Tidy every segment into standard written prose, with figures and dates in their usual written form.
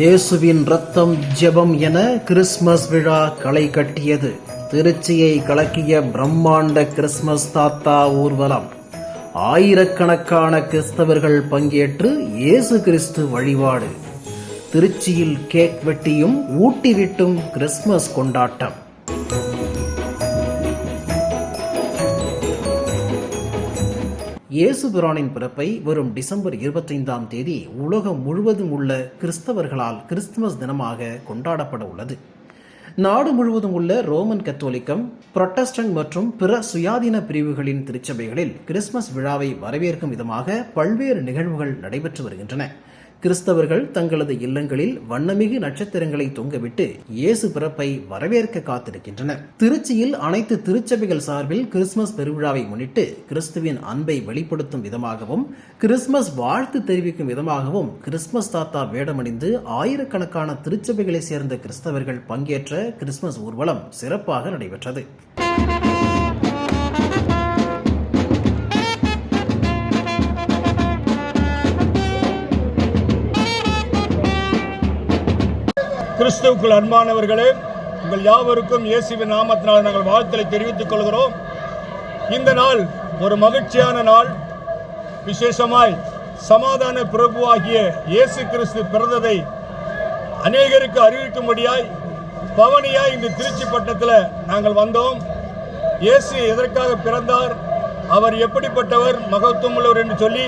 இயேசுவின் ரத்தம் ஜெபம் என கிறிஸ்துமஸ் விழா களை கட்டியது. திருச்சியை கலக்கிய பிரம்மாண்ட கிறிஸ்துமஸ் தாத்தா ஊர்வலம். ஆயிரக்கணக்கான கிறிஸ்தவர்கள் பங்கேற்று இயேசு கிறிஸ்து வழிபாடு. திருச்சியில் கேக் வெட்டியும் ஊட்டி விட்டும் கிறிஸ்துமஸ் கொண்டாட்டம். இயேசு பிரானின் பிறப்பை வரும் டிசம்பர் 25ஆம் தேதி உலகம் முழுவதும் உள்ள கிறிஸ்தவர்களால் கிறிஸ்துமஸ் தினமாக கொண்டாடப்பட உள்ளது. நாடு முழுவதும் உள்ள ரோமன் கத்தோலிக்கம், புரொட்டஸ்டன்ட் மற்றும் பிற சுயாதீன பிரிவுகளின் திருச்சபைகளில் கிறிஸ்துமஸ் விழாவை வரவேற்கும் விதமாக பல்வேறு நிகழ்வுகள் நடைபெற்று வருகின்றன. கிறிஸ்தவர்கள் தங்களது இல்லங்களில் வண்ணமிகு நட்சத்திரங்களை தொங்கவிட்டு இயேசு பிறப்பை வரவேற்க காத்திருக்கின்றனர். திருச்சியில் அனைத்து திருச்சபைகள் சார்பில் கிறிஸ்துமஸ் பெருவிழாவை முன்னிட்டு கிறிஸ்துவின் அன்பை வெளிப்படுத்தும் விதமாகவும் கிறிஸ்துமஸ் வாழ்த்து தெரிவிக்கும் விதமாகவும் கிறிஸ்துமஸ் தாத்தா வேடமணிந்து ஆயிரக்கணக்கான திருச்சபைகளை சேர்ந்த கிறிஸ்தவர்கள் பங்கேற்ற கிறிஸ்துமஸ் ஊர்வலம் சிறப்பாக நடைபெற்றது. கிறிஸ்துவுக்குள் அன்பானவர்களே, உங்கள் யாவருக்கும் இயேசுவின் நாமத்தினால் நாங்கள் வாழ்த்தலை தெரிவித்துக் கொள்கிறோம். இந்த நாள் ஒரு மகிழ்ச்சியான நாள். விசேஷமாய் சமாதான பிரபுவாகிய இயேசு கிறிஸ்து பிறந்ததை அநேகருக்கு அறிவிக்கும்படியாய் பவனியாய் இந்த திருச்சி பட்டத்தில் நாங்கள் வந்தோம். இயேசு எதற்காக பிறந்தார், அவர் எப்படிப்பட்டவர், மகத்துவமுள்ளவர் என்று சொல்லி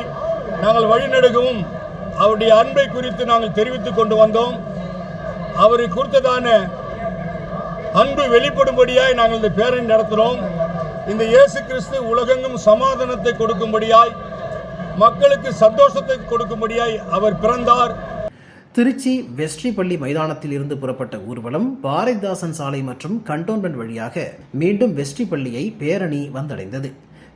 நாங்கள் வழிநடுகவும் அவருடைய அன்பை குறித்து நாங்கள் தெரிவித்துக் கொண்டு வந்தோம். அவரை குறித்ததான அன்பு வெளிப்படும்படியாய் நாங்கள் இந்த பேரணி நடத்துகிறோம். இந்த இயேசு கிறிஸ்து உலகெங்கும் சமாதானத்தை கொடுக்கும்படியாய், மக்களுக்கு சந்தோஷத்தை கொடுக்கும்படியாய் அவர் பிறந்தார். திருச்சி வெஸ்ட்ரி பள்ளி மைதானத்தில் இருந்து புறப்பட்ட ஊர்வலம் பாரதிதாசன் சாலை மற்றும் கண்டோன்மெண்ட் வழியாக மீண்டும் வெஸ்ட்ரி பள்ளியை பேரணி வந்தடைந்தது.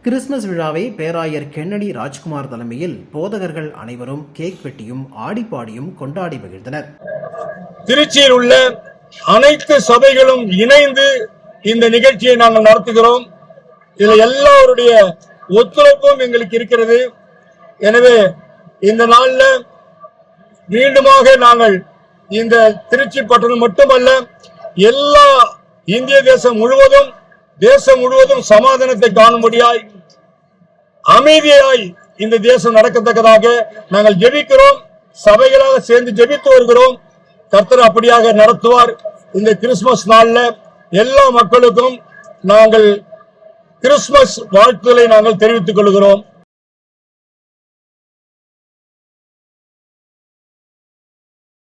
கிறிஸ்துமஸ் விழாவை பேராயர் கென்னடி ராஜ்குமார் தலைமையில் போதகர்கள் அனைவரும் கேக் வெட்டியும் ஆடிப்பாடியும் கொண்டாடி மகிழ்ந்தனர். திருச்சியில் உள்ள அனைத்து சபைகளும் இணைந்து இந்த நிகழ்ச்சியை நாங்கள் நடத்துகிறோம். இதில் எல்லாருடைய ஒத்துழைப்பும் எங்களுக்கு இருக்கிறது. எனவே இந்த நாள்ல மீண்டுமாக நாங்கள் இந்த திருச்சி பட்டணம் மட்டுமல்ல, எல்லா இந்திய தேசம் முழுவதும் சமாதானத்தை காணும்படியாய், அமைதியாய் இந்த தேசம் நடக்கத்தக்கதாக நாங்கள் ஜெபிக்கிறோம். சபைகளாக சேர்ந்து ஜெபித்து வருகிறோம். கர்த்தர் அப்படியாக நடத்துவார். இந்த கிறிஸ்துமஸ் நாள்ல எல்லா மக்களுக்கும் நாங்கள் கிறிஸ்துமஸ் வாழ்த்துக்களை நாங்கள் தெரிவித்துக் கொள்கிறோம்.